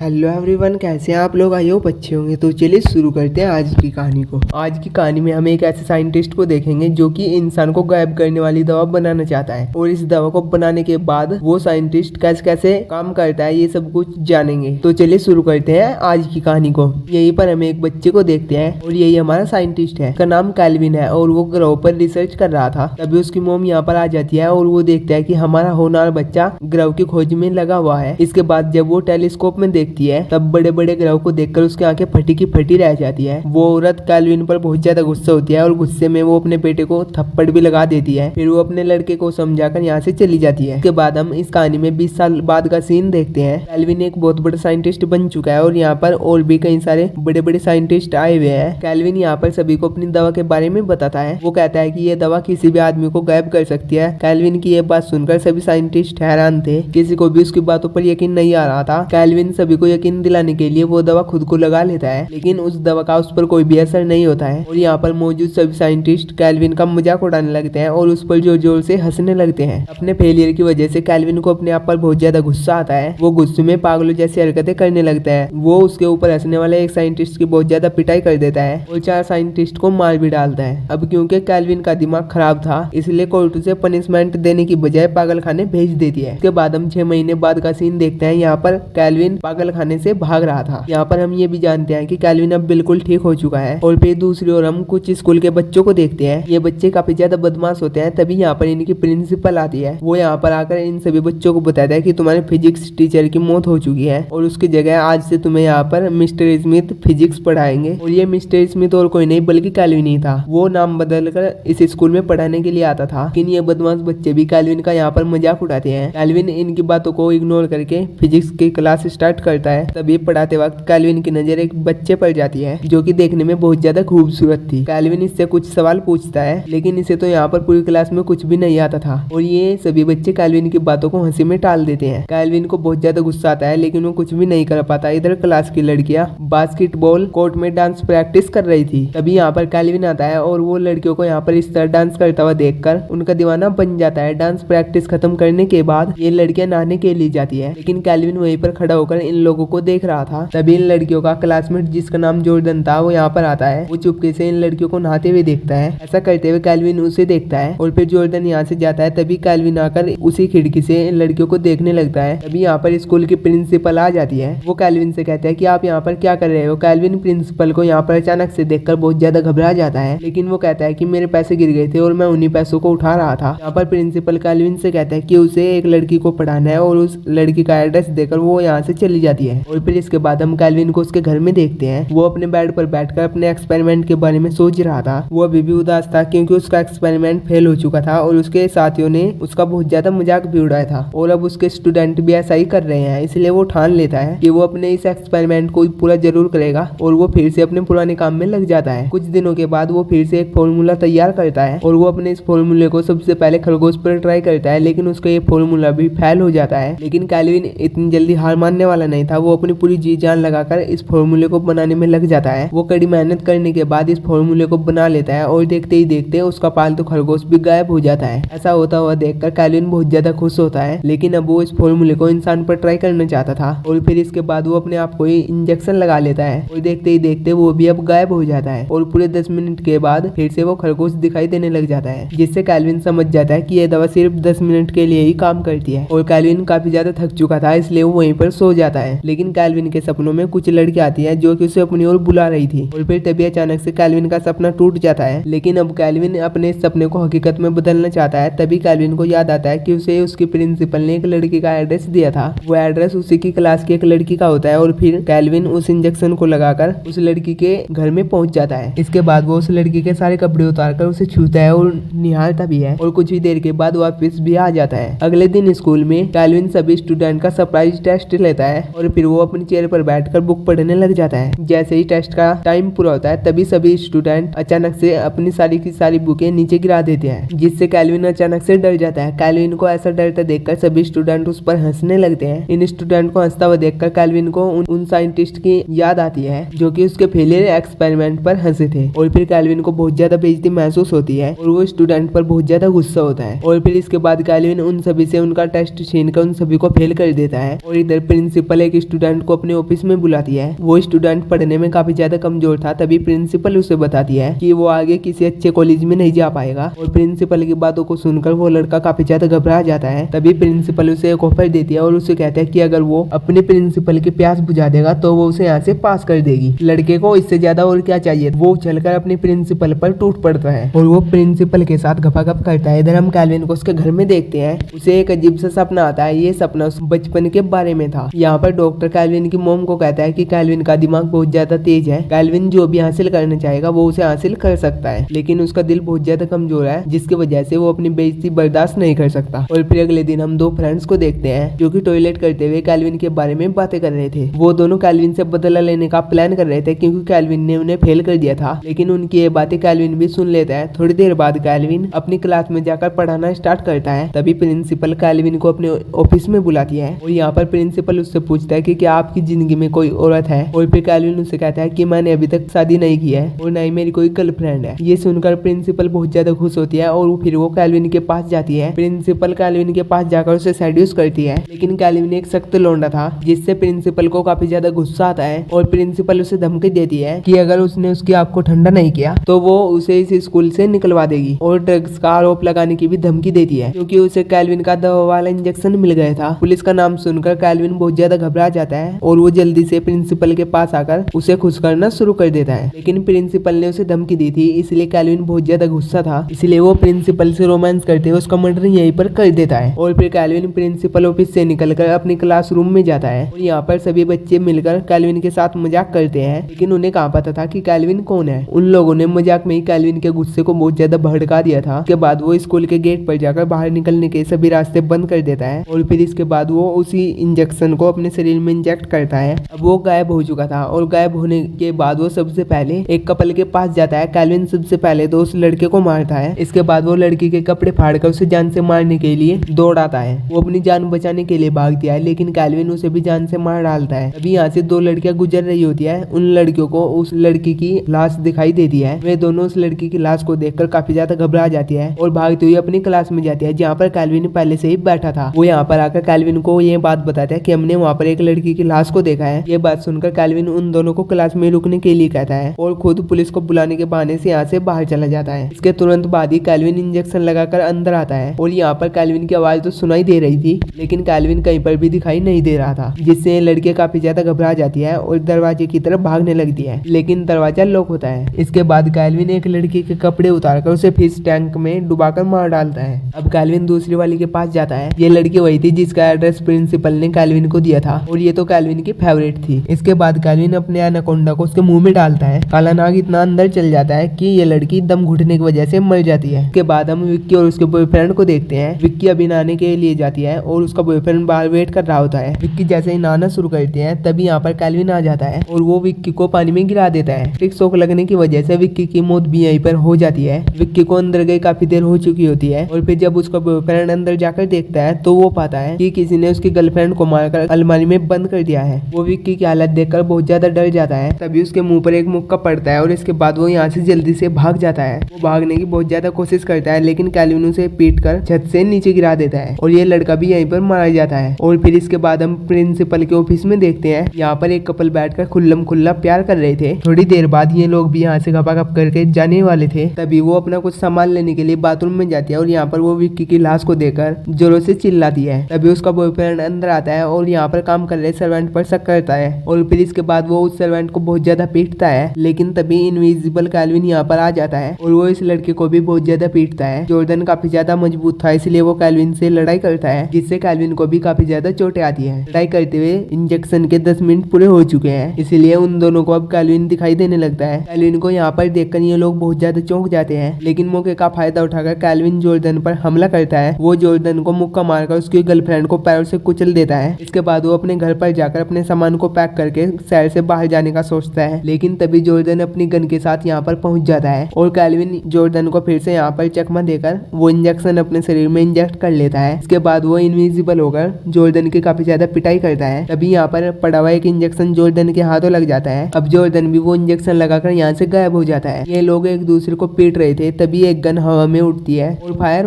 Hello everyone, कैसे हैं आप लोग? आई होप अच्छे होंगे। तो चलिए शुरू करते हैं आज की कहानी को। आज की कहानी में हम एक ऐसे साइंटिस्ट को देखेंगे जो कि इंसान को गायब करने वाली दवा बनाना चाहता है, और इस दवा को बनाने के बाद वो साइंटिस्ट कैसे कैसे काम करता है ये सब कुछ जानेंगे। तो चलिए शुरू करते हैं आज की कहानी को। यहीं पर हम एक बच्चे को देखते हैं और यही हमारा साइंटिस्ट है। उसका नाम कैल्विन है और वो ग्रह पर रिसर्च कर रहा था। तभी उसकी मोम यहाँ पर आ जाती है और वो देखता है कि हमारा होनहार बच्चा ग्रह की खोज में लगा हुआ है। इसके बाद जब वो टेलीस्कोप में देखती है तब बड़े बड़े ग्रह को देखकर उसकी आंखें फटी की फटी रह जाती है। वो औरत कैल्विन पर बहुत ज्यादा गुस्सा होती है और गुस्से में वो अपने बेटे को थप्पड़ भी लगा देती है। फिर वो अपने लड़के को समझाकर यहाँ से चली जाती है। इसके बाद हम इस कहानी में 20 साल बाद का सीन देखते हैं। कैल्विन एक बहुत बड़ा साइंटिस्ट बन चुका है और यहाँ पर और भी कई सारे बड़े बड़े साइंटिस्ट आए हुए हैं। कैल्विन यहाँ पर सभी को अपनी दवा के बारे में बताता है। वो कहता है कि ये दवा किसी भी आदमी को गायब कर सकती है। कैल्विन की ये बात सुनकर सभी साइंटिस्ट हैरान थे। किसी को भी उसकी बातों पर यकीन नहीं आ रहा था। कैल्विन सभी को यकीन दिलाने के लिए वो दवा खुद को लगा लेता है, लेकिन उस दवा का उस पर कोई भी असर नहीं होता है। और यहाँ पर मौजूद सभी साइंटिस्ट कैल्विन का मजाक उड़ाने लगते हैं और उस पर जोर जोर से हंसने लगते हैं। अपने फेलियर की वजह से कैल्विन को अपने आप पर बहुत ज्यादा गुस्सा आता है। वो गुस्से में पागलों जैसी हरकतें करने लगता है। वो उसके ऊपर हंसने वाले एक साइंटिस्ट की बहुत ज्यादा पिटाई कर देता है और 4 साइंटिस्ट को मार भी डालता है। अब क्योंकि कैल्विन का दिमाग खराब था, इसलिए कोर्ट उसे पनिशमेंट देने की बजाय पागल खाने भेज देती है। इसके बाद हम 6 महीने बाद का सीन देखते हैं। यहाँ पर कैल्विन पागल खाने से भाग रहा था। यहाँ पर हम ये भी जानते हैं कि कैल्विन अब बिल्कुल ठीक हो चुका है। और फिर दूसरी ओर हम कुछ स्कूल के बच्चों को देखते हैं। ये बच्चे काफी ज्यादा बदमाश होते हैं। तभी यहाँ पर इनकी प्रिंसिपल आती है। वो यहाँ पर आकर इन सभी बच्चों को बताता है कि तुम्हारे फिजिक्स टीचर की मौत हो चुकी है और उसकी जगह आज से तुम्हें यहाँ पर मिस्टर स्मिथ फिजिक्स पढ़ाएंगे। और ये मिस्टर स्मिथ और कोई नहीं बल्कि कैल्विन ही था। वो नाम बदलकर इस स्कूल में पढ़ाने के लिए आता था। लेकिन ये बदमाश बच्चे भी कैल्विन का यहाँ पर मजाक उड़ाते हैं। कैल्विन इनकी बातों को इग्नोर करके फिजिक्स की क्लास स्टार्ट करता है। तभी पढ़ाते वक्त कैल्विन की नजर एक बच्चे पर जाती है जो कि देखने में बहुत ज्यादा खूबसूरत थी। कैल्विन इससे कुछ सवाल पूछता है, लेकिन इसे तो यहाँ पर पूरी क्लास में कुछ भी नहीं आता था। और ये सभी बच्चे कैल्विन की बातों को हंसी में टाल देते हैं। कैल्विन को बहुत ज्यादा गुस्सा आता है, लेकिन वो कुछ भी नहीं कर पाता। इधर क्लास की लड़कियां बास्केटबॉल कोर्ट में डांस प्रैक्टिस कर रही थी। तभी यहाँ पर कैल्विन आता है और वो लड़कियों को यहाँ पर इस तरह डांस करता हुआ देखकर उनका दीवाना बन जाता है। डांस प्रैक्टिस खत्म करने के बाद ये लड़कियां नहाने के लिए जाती है, लेकिन कैल्विन वहीं पर खड़ा होकर इन लोगों को देख रहा था। तभी इन लड़कियों का क्लासमेट जिसका नाम जॉर्डन था वो यहाँ पर आता है। वो चुपके से इन लड़कियों को नहाते हुए देखता है। ऐसा करते हुए कैल्विन उसे देखता है और फिर जॉर्डन यहाँ से जाता है। तभी कैल्विन आकर उसी खिड़की से इन लड़कियों को देखने लगता है। तभी यहाँ पर स्कूल की प्रिंसिपल आ जाती है। वो कैल्विन से कहता है कि आप यहाँ पर क्या कर रहे हो। कैल्विन प्रिंसिपल को यहाँ पर अचानक से देखकर बहुत ज्यादा घबरा जाता है, लेकिन वो कहता है कि मेरे पैसे गिर गए थे और मैं उन्हीं पैसों को उठा रहा था। यहाँ पर प्रिंसिपल कैल्विन से कहता है कि उसे एक लड़की को पढ़ाना है और उस लड़की का एड्रेस देकर वो यहाँ से चली जाती है। और फिर इसके बाद हम कैल्विन को उसके घर में देखते हैं। वो अपने बेड पर बैठकर अपने एक्सपेरिमेंट के बारे में सोच रहा था। वो अभी भी उदास था क्योंकि उसका एक्सपेरिमेंट फेल हो चुका था और उसके साथियों ने उसका बहुत ज्यादा मजाक भी उड़ाया था। और अब उसके स्टूडेंट भी ऐसा ही कर रहे हैं, इसलिए वो ठान लेता है कि वो अपने इस एक्सपेरिमेंट को पूरा जरूर करेगा और वो फिर से अपने पुराने काम में लग जाता है। कुछ दिनों के बाद वो फिर से एक फॉर्मूला तैयार करता है और वो अपने इस फॉर्मूले को सबसे पहले खरगोश पर ट्राई करता है, लेकिन उसका ये फॉर्मूला भी फेल हो जाता है। लेकिन कैल्विन इतनी जल्दी हार मानने वाला नहीं था। वो अपनी पूरी जी जान लगाकर इस फॉर्मूले को बनाने में लग जाता है। वो कड़ी मेहनत करने के बाद इस फॉर्मूले को बना लेता है और देखते ही देखते उसका पालतू खरगोश भी गायब हो जाता है। ऐसा होता हुआ देखकर कैल्विन बहुत ज्यादा खुश होता है, लेकिन अब वो इस फॉर्मूले को इंसान पर ट्राई करना चाहता था। और फिर इसके बाद वो अपने आप को ही इंजेक्शन लगा लेता है और देखते ही देखते वो भी अब गायब हो जाता है। और पूरे 10 मिनट के बाद फिर से वो खरगोश दिखाई देने लग जाता है, जिससे कैल्विन समझ जाता है कि यह दवा सिर्फ 10 मिनट के लिए ही काम करती है। और कैल्विन काफी ज्यादा थक चुका था, इसलिए वो वहीं पर सो जाता है। लेकिन कैल्विन के सपनों में कुछ लड़की आती है जो कि उसे अपनी ओर बुला रही थी। और फिर तभी अचानक से कैल्विन का सपना टूट जाता है। लेकिन अब कैल्विन अपने सपने को हकीकत में बदलना चाहता है। तभी कैल्विन को याद आता है कि उसे उसकी प्रिंसिपल ने एक लड़की का एड्रेस दिया था। वो एड्रेस उसी की क्लास की एक लड़की का होता है। और फिर कैल्विन उस इंजेक्शन को लगाकर उस लड़की के घर में पहुंच जाता है। इसके बाद वो उस लड़की के सारे कपड़े उतारकर उसे छूता है और निहारता भी है। और कुछ ही देर के बाद वापस भी आ जाता है। अगले दिन स्कूल में कैल्विन सभी स्टूडेंट का सरप्राइज टेस्ट लेता है और फिर वो अपनी चेयर पर बैठकर बुक पढ़ने लग जाता है। जैसे ही टेस्ट का टाइम पूरा होता है तभी सभी स्टूडेंट अचानक से अपनी सारी की सारी बुकें नीचे गिरा देते हैं, जिससे कैल्विन अचानक से डर जाता है। कैल्विन को ऐसा डरता देखकर सभी स्टूडेंट उस पर हंसने लगते हैं। इन स्टूडेंट को हंसता हुआ देखकर कैल्विन को उन साइंटिस्ट की याद आती है जो कि उसके फेलियर एक्सपेरिमेंट पर हंसे थे। और फिर कैल्विन को बहुत ज्यादा बेइज्जती महसूस होती है और वो स्टूडेंट पर बहुत ज्यादा गुस्सा होता है। और फिर इसके बाद कैल्विन उन सभी से उनका टेस्ट छीन कर उन सभी को फेल कर देता है। और इधर प्रिंसिपल एक स्टूडेंट को अपने ऑफिस में बुलाती है। वो स्टूडेंट पढ़ने में काफी ज्यादा कमजोर था। तभी प्रिंसिपल उसे बताती है कि वो आगे किसी अच्छे कॉलेज में नहीं जा पाएगा और प्रिंसिपल की बातों को सुनकर वो लड़का काफी ज्यादा घबरा जाता है। तभी प्रिंसिपल उसे एक ऑफर देती है और उसे कहता है कि अगर वो अपने प्रिंसिपल की प्यास बुझा देगा तो वो उसे यहाँ से पास कर देगी। लड़के को इससे ज्यादा और क्या चाहिए। वो उछलकर अपने प्रिंसिपल पर टूट पड़ता है और वो प्रिंसिपल के साथ गपागप करता है। इधर हम कैल्विन को उसके घर में देखते हैं। उसे एक अजीब सा सपना आता है। ये सपना उस बचपन के बारे में था। यहाँ पर डॉक्टर कैल्विन की मॉम को कहता है कि कैल्विन का दिमाग बहुत ज्यादा तेज है। कैल्विन जो भी हासिल करना चाहेगा वो उसे हासिल कर सकता है, लेकिन उसका दिल बहुत ज्यादा कमजोर है, जिसकी वजह से वो अपनी बेइज्जती बर्दाश्त नहीं कर सकता। और फिर अगले दिन हम दो फ्रेंड्स को देखते हैं जो कि टॉयलेट करते हुए कैल्विन के बारे में बातें कर रहे थे। वो दोनों कैल्विन से बदला लेने का प्लान कर रहे थे क्योंकि कैल्विन ने उन्हें फेल कर दिया था, लेकिन उनकी ये बातें कैल्विन भी सुन लेता है। थोड़ी देर बाद कैल्विन अपनी क्लास में जाकर पढ़ाना स्टार्ट करता है। तभी प्रिंसिपल कैल्विन को अपने ऑफिस में बुलाती है और यहाँ पर प्रिंसिपल उससे पूछता है कि क्या आपकी जिंदगी में कोई औरत है। और फिर कैल्विन उससे कहता है कि मैंने अभी तक शादी नहीं की है और न ही मेरी कोई गर्लफ्रेंड है। ये सुनकर प्रिंसिपल बहुत ज्यादा खुश होती है और फिर वो कैल्विन के पास जाती है। प्रिंसिपल कैल्विन के पास जाकर उसे सेड्यूस करती है, लेकिन कैल्विन एक सख्त लौंडा था जिससे प्रिंसिपल को काफी ज्यादा गुस्सा आता है और प्रिंसिपल उसे धमकी देती है कि अगर उसने उसकी आंख को ठंडा नहीं किया तो वो उसे इस स्कूल से निकलवा देगी और ड्रग्स का आरोप लगाने की भी धमकी देती है क्योंकि उसे कैल्विन का दवा वाला इंजेक्शन मिल गया था। पुलिस का नाम सुनकर कैल्विन बहुत ज्यादा घबरा जाता है और वो जल्दी से प्रिंसिपल के पास आकर उसे खुश करना शुरू कर देता है, लेकिन प्रिंसिपल ने उसे धमकी दी थी इसलिए कैल्विन बहुत ज्यादा गुस्सा था, इसलिए वो प्रिंसिपल से रोमांस करते हुए उसका मर्डर यहीं पर कर देता है। और फिर कैल्विन प्रिंसिपल ऑफिस से निकलकर अपनी क्लासरूम में जाता है और यहाँ पर सभी बच्चे मिलकर कैल्विन के साथ मजाक करते हैं, लेकिन उन्हें कहाँ पता था कि कैल्विन कौन है। उन लोगों ने मजाक में ही कैल्विन के गुस्से को बहुत ज्यादा भड़का दिया था। उसके बाद वो स्कूल के गेट पर जाकर बाहर निकलने के सभी रास्ते बंद कर देता है और फिर इसके बाद वो उसी इंजेक्शन को अपने शरीर में इंजेक्ट करता है। अब वो गायब हो चुका था और गायब होने के बाद वो सबसे पहले एक कपल के पास जाता है। कैल्विन सबसे पहले तो उस लड़के को मारता है। इसके बाद वो लड़की के कपड़े फाड़कर उसे जान से मारने के लिए दौड़ आता है। वो अपनी जान बचाने के लिए भागती है, लेकिन कैल्विन उसे भी जान से मार डालता है। अभी यहाँ से दो लड़कियां गुजर रही होती है। उन लड़कियों को उस लड़की की लाश दिखाई देती है। वे दोनों उस लड़की की लाश को देखकर काफी ज्यादा घबरा जाती है और भागती हुई अपनी क्लास में जाती है जहाँ पर कैल्विन पहले से ही बैठा था। वो यहाँ पर आकर कैल्विन को ये बात बताता है कि हमने वहाँ पर एक लड़की की लाश को देखा है। ये बात सुनकर कैल्विन उन दोनों को क्लास में रुकने के लिए कहता है और खुद पुलिस को बुलाने के बहाने से यहाँ से बाहर चला जाता है। इसके तुरंत बाद ही कैल्विन इंजेक्शन लगाकर अंदर आता है और यहाँ पर कैल्विन की आवाज तो सुनाई दे रही थी, लेकिन कैल्विन कहीं पर भी दिखाई नहीं दे रहा था, जिससे लड़कियां काफी ज्यादा घबरा जाती है और दरवाजे की तरफ भागने लगती है, लेकिन दरवाजा लॉक होता है। इसके बाद कैल्विन एक लड़की के कपड़े उतारकर उसे फिश टैंक में डुबाकर मार डालता है। अब कैल्विन दूसरी वाली के पास जाता है। ये लड़की वही थी जिसका एड्रेस प्रिंसिपल ने कैल्विन को दिया था और ये तो कैल्विन की फेवरेट थी। इसके बाद कैल्विन अपने एनाकोंडा को उसके मुंह में डालता है। काला नाग इतना अंदर चल जाता है कि ये लड़की दम घुटने की वजह से मर जाती है। इसके बाद हम विक्की और उसके बॉयफ्रेंड को देखते हैं। विक्की अभी नहाने के लिए जाती है और उसका बॉयफ्रेंड बाहर वेट कर रहा होता है। विक्की जैसे ही नहाना शुरू करते हैं तभी यहाँ पर कैल्विन आ जाता है और वो विक्की को पानी में गिरा देता है। एक शॉक लगने की वजह से विक्की की मौत भी यहीं पर हो जाती है। विक्की को अंदर गए काफी देर हो चुकी होती है और फिर जब उसका बॉयफ्रेंड अंदर जाकर देखता है तो वो पाता है कि किसी ने उसकी गर्लफ्रेंड को मारकर अलमारी में बंद कर दिया है। वो विक्की की हालत देखकर बहुत ज्यादा डर जाता है। तभी उसके मुंह पर एक मुक्का पड़ता है और इसके बाद वो यहाँ से जल्दी से भाग जाता है। वो भागने की बहुत ज्यादा कोशिश करता है, लेकिन कैल्विन उसे पीटकर छत से नीचे गिरा देता है और ये लड़का भी यहीं पर मारा जाता है। और फिर इसके बाद हम प्रिंसिपल के ऑफिस में देखते हैं। यहाँ पर एक कपल बैठकर खुल्लम खुल्ला प्यार कर रहे थे। थोड़ी देर बाद ये लोग भी यहाँ से गपागप करके जाने वाले थे। तभी वो अपना कुछ सामान लेने के लिए बाथरूम में जाती है और यहाँ पर वो विक्की की लाश को देखकर जोरों से चिल्लाती है। तभी उसका बॉयफ्रेंड अंदर आता है और यहाँ पर काम कर रहे सर्वेंट पर शक करता है और फिर इसके बाद वो उस सर्वेंट को बहुत ज्यादा पीटता है, लेकिन तभी इनविजिबल कैल्विन यहाँ पर आ जाता है और वो इस लड़के को भी बहुत ज्यादा पीटता है। जॉर्डन काफी ज्यादा मजबूत था, इसलिए वो कैल्विन से लड़ाई करता है, जिससे कैल्विन को भी काफी ज्यादा चोटें आती है। लड़ाई करते हुए इंजेक्शन के 10 मिनट पूरे हो चुके हैं, इसलिए उन दोनों को अब कैल्विन दिखाई देने लगता है। कैल्विन को यहाँ पर देखकर ये लोग बहुत ज्यादा चौंक जाते हैं, लेकिन मौके का फायदा उठाकर कैल्विन जॉर्डन पर हमला करता है। वो जॉर्डन को मुक्का मारकर उसकी गर्लफ्रेंड को पैरों से कुचल देता है। इसके बाद वो अपने घर पर जाकर अपने सामान को पैक करके शहर से बाहर जाने का सोचता है, लेकिन तभी जॉर्डन अपनी गन के साथ यहाँ पर पहुंच जाता है और कैल्विन जॉर्डन को फिर से यहाँ पर चकमा देकर वो इंजेक्शन अपने शरीर में इंजेक्ट कर लेता है। इसके बाद वो इनविजिबल होकर जॉर्डन की काफी ज्यादा पिटाई करता है। तभी यहाँ पर पड़ा हुआ एक इंजेक्शन जॉर्डन के हाथों लग जाता है। अब जॉर्डन भी वो इंजेक्शन लगाकर यहाँ से गायब हो जाता है। ये लोग एक दूसरे को पीट रहे थे, तभी एक गन हवा में उठती है और फायर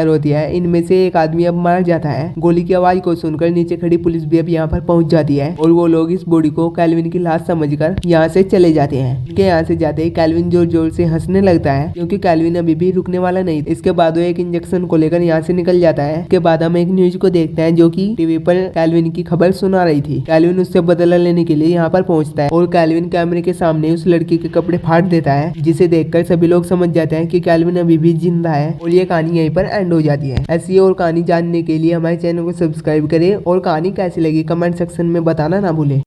होती है। इनमें से एक आदमी अब मार जाता है। गोली की आवाज को सुनकर नीचे खड़ी पुलिस भी अब यहाँ पर पहुंच जाती है और वो लोग इस बॉडी को कैल्विन की लाश समझकर यहाँ से चले जाते हैं। उनके यहाँ से जाते ही कैल्विन जोर जोर से हंसने लगता है क्योंकि कैल्विन अभी भी रुकने वाला नहीं। इसके बाद वो एक इंजेक्शन को लेकर यहाँ से निकल जाता है। इसके बाद हम एक न्यूज को देखते हैं जो कि टीवी पर कैल्विन की खबर सुना रही थी। कैल्विन उससे बदला लेने के लिए यहाँ पर पहुंचता है और कैल्विन कैमरे के सामने उस लड़की के कपड़े फाड़ देता है, जिसे देखकर सभी लोग समझ जाते हैं कि कैल्विन अभी भी जिंदा है और ये कहानी यहीं पर एंड हो जाती है। ऐसी और कहानी जानने के लिए हमारे चैनल को सब्सक्राइब करें और कहानी कैसी लगी कमेंट सेक्शन में बताना ना भूलें।